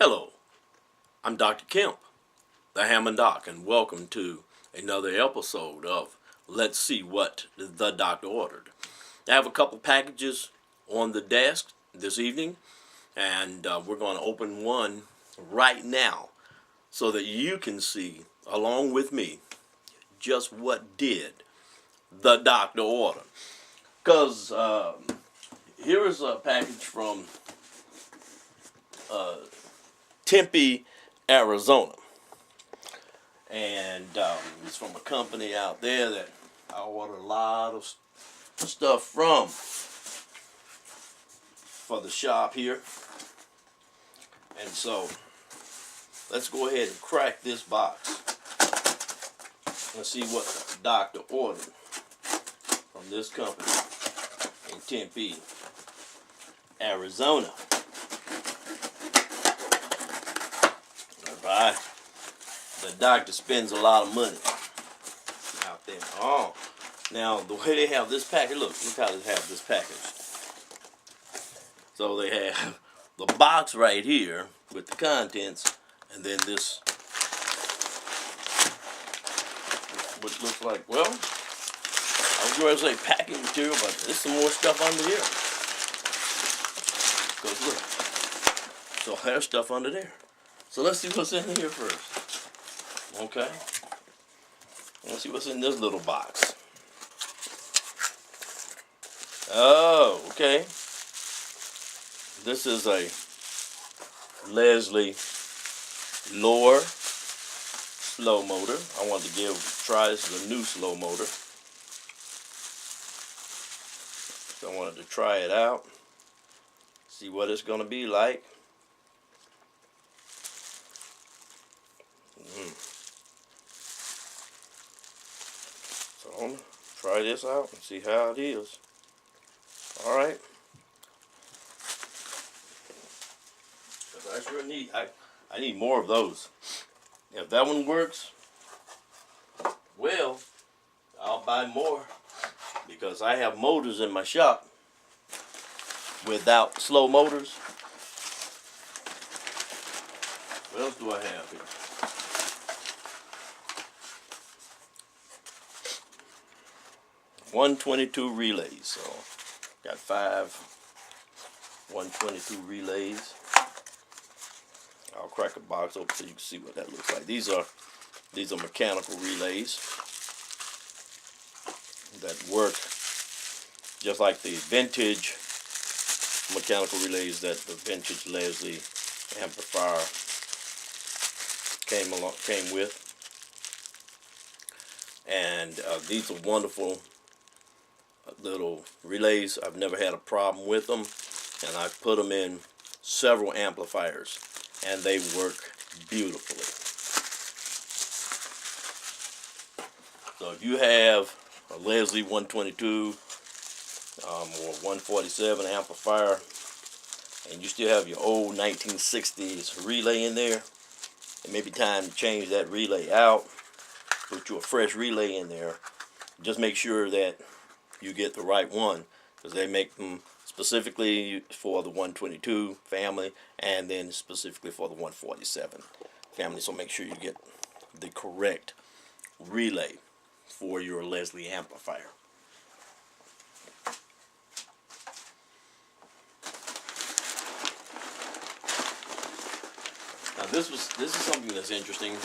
Hello, I'm Dr. Kemp, the Hammond Doc, and welcome to another episode of Let's See What the Doctor Ordered. I have a couple packages on the desk this evening, and we're going to open one right now so that you can see, along with me, just what did the doctor order. Because here is a package from Tempe, Arizona, and it's from a company out there that I order a lot of stuff from for the shop here. And so let's go ahead and crack this box and see what the doctor ordered from this company in Tempe, Arizona. Alright, the doctor spends a lot of money out there. Oh, now the way they have this package, look how they have this package. So they have the box right here with the contents, and then this, which looks like, well, I was going to say packing material, but there's some more stuff under here. Because look, so there's stuff under there. So let's see what's in here first. Okay. Let's see what's in this little box. Oh, okay. This is a Leslie lower slow motor. I wanted to try this is a new slow motor. So I wanted to try it out. See what it's going to be like. So I'm going to try this out and see how it is. Alright. I sure need, I need more of those. If that one works, well, I'll buy more. Because I have motors in my shop without slow motors. What else do I have here? .122 relays. So got 5 .122 relays. I'll crack a box open so you can see what that looks like. These are mechanical relays that work just like the vintage mechanical relays that the vintage Leslie Amplifier came with. And these are wonderful little relays. I've never had a problem with them, and I've put them in several amplifiers, and they work beautifully. So if you have a Leslie 122 or 147 amplifier, and you still have your old 1960s relay in there, it may be time to change that relay out, put you a fresh relay in there. Just make sure that you get the right one, because they make them specifically for the 122 family and then specifically for the 147 family. So make sure you get the correct relay for your Leslie amplifier. Now this is something that's interesting.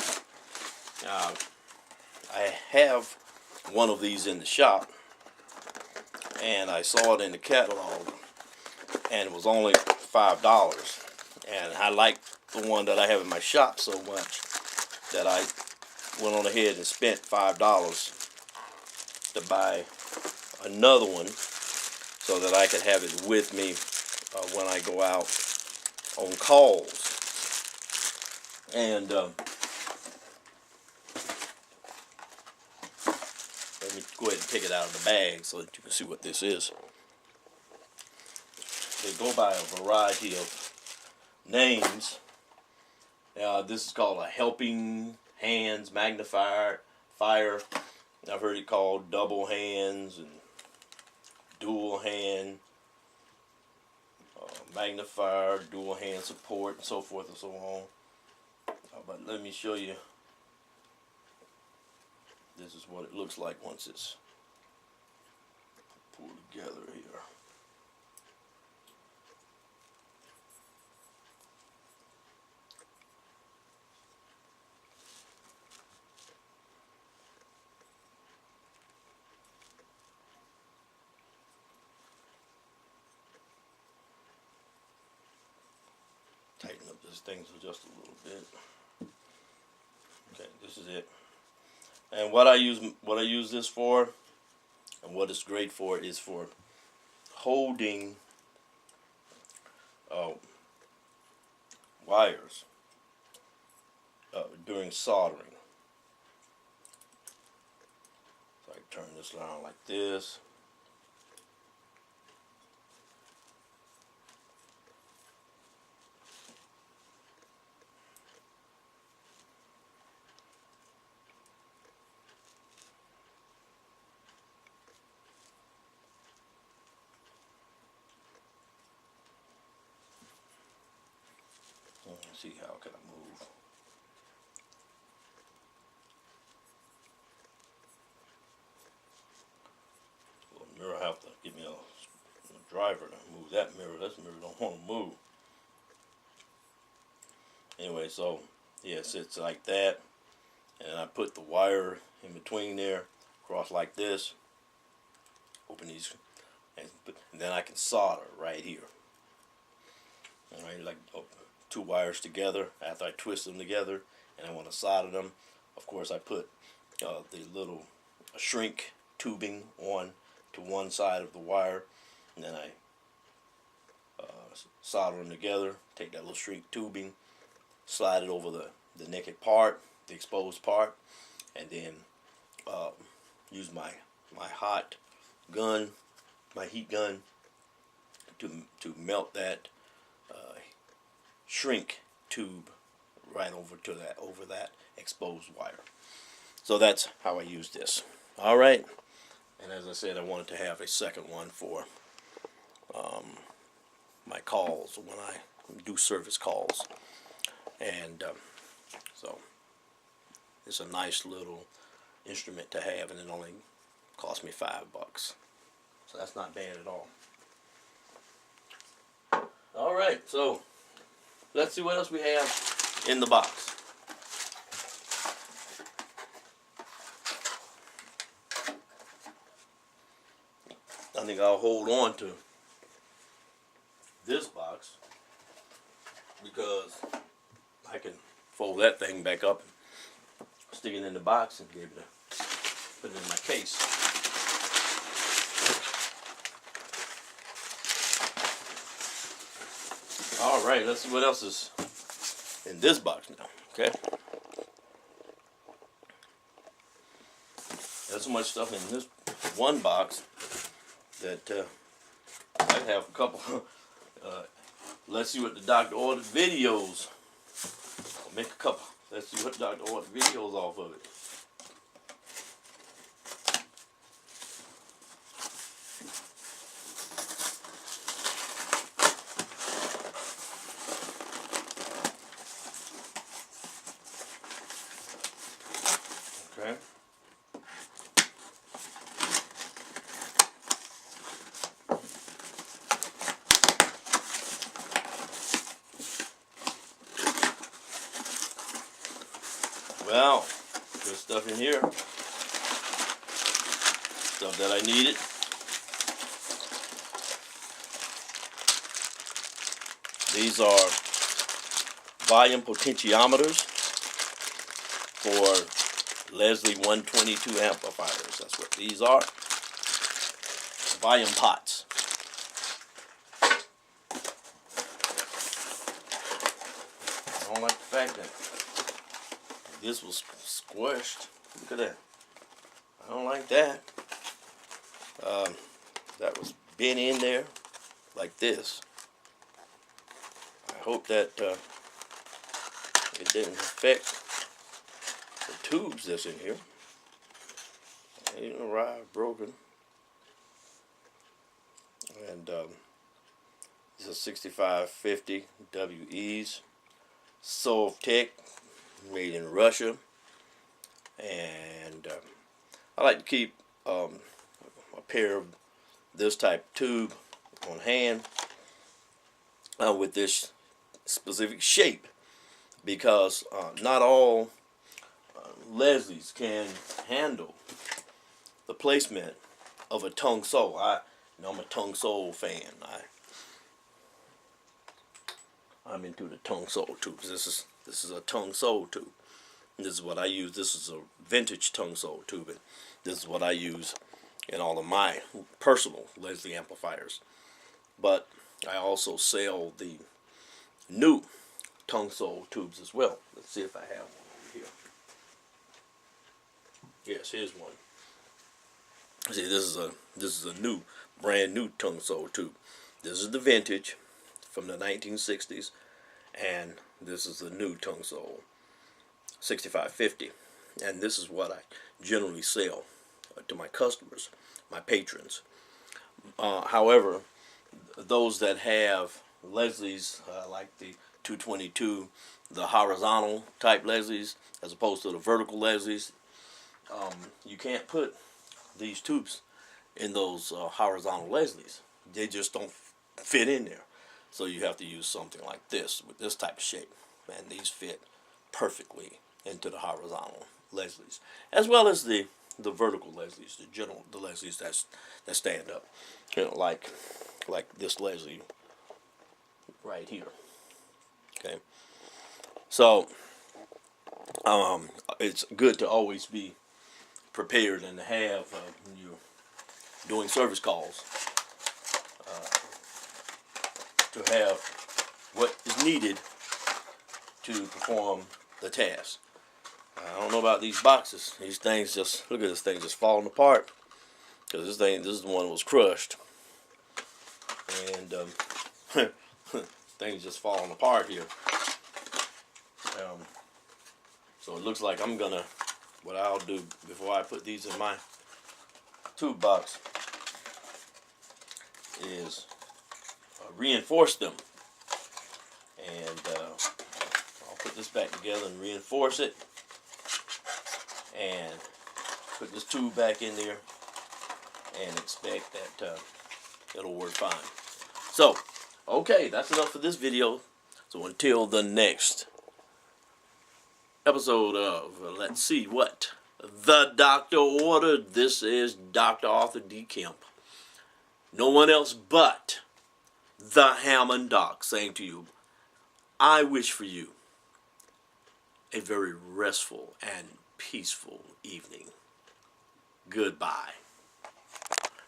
I have one of these in the shop, and I saw it in the catalog, and it was only $5. And I like the one that I have in my shop so much that I went on ahead and spent $5 to buy another one so that I could have it with me when I go out on calls. And let me go ahead and take it out of the bag so that you can see what this is. They go by a variety of names. This is called a Helping Hands Magnifier. I've heard it called double hands and dual hand magnifier, dual hand support, and so forth and so on. But let me show you. This is what it looks like once it's pulled together here. Tighten up this thing just a little bit. Okay, this is it. And what I use this for, and what it's great for, is for holding wires during soldering. So I turn this around like this. Let's see, how can I move? Well, the mirror, I have to give me a driver to move that mirror. This mirror don't want to move. Anyway, so yeah, it sits like that, and I put the wire in between there, cross like this. Open these, and then I can solder right here. All right, like two wires together. After I twist them together, and I want to solder them, of course I put the little shrink tubing on to one side of the wire, and then I solder them together. Take that little shrink tubing, slide it over the naked part, the exposed part, and then use my hot gun, my heat gun, to melt that shrink tube right over that exposed wire. So that's how I use this. All right, and as I said, I wanted to have a second one for my calls when I do service calls, and so it's a nice little instrument to have, and it only cost me $5, so that's not bad at all. All right, so let's see what else we have in the box. I think I'll hold on to this box because I can fold that thing back up and stick it in the box and be able to put it in my case. All right, let's see what else is in this box now. Okay, there's so much stuff in this one box that I have a couple. Let's see what the doctor ordered videos. I'll make a couple. Let's see what the doctor ordered videos off of it. Okay. Well, good stuff in here. Stuff that I needed. These are volume potentiometers for Leslie 122 amplifiers. That's what these are. Volume pots. I don't like the fact that this was squished. Look at that. I don't like that. That was bent in there like this. I hope that it didn't affect the tubes that's in here. They didn't arrive broken. And These are 6550 WEs. Tech, made in Russia. And I like to keep a pair of this type tube on hand with this specific shape, because not all Leslie's can handle the placement of a tongue sole. I'm a tongue sole fan. I'm into the tongue sole tubes. This is a tongue sole tube. This is what I use. This is a vintage tongue sole tube, and this is what I use in all of my personal Leslie amplifiers. But I also sell the new tongue sole tubes as well. Let's see if I have one over here. Yes, here's one. See, this is a new, brand new tongue sole tube. This is the vintage from the 1960s, and this is the new tongue sole 6550. And this is what I generally sell to my customers, my patrons. However, those that have Leslie's, like the 222, the horizontal type Leslie's, as opposed to the vertical Leslie's, you can't put these tubes in those horizontal Leslie's. They just don't fit in there. So you have to use something like this, with this type of shape. And these fit perfectly into the horizontal Leslie's, as well as the vertical Leslie's, the Leslie's that stand up, like this Leslie right here. Okay, so it's good to always be prepared and to have when you're doing service calls, to have what is needed to perform the task. I don't know about these boxes. These things just, look at this thing just falling apart, because this is the one that was crushed, and things just falling apart here. So it looks like what I'll do before I put these in my tube box is reinforce them, and I'll put this back together and reinforce it, and put this tube back in there, and expect that it'll work fine. So, okay, that's enough for this video. So until the next episode of Let's See What the Doctor Ordered, this is Dr. Arthur D. Kemp. No one else but the Hammond Doc saying to you, I wish for you a very restful and peaceful evening. Goodbye.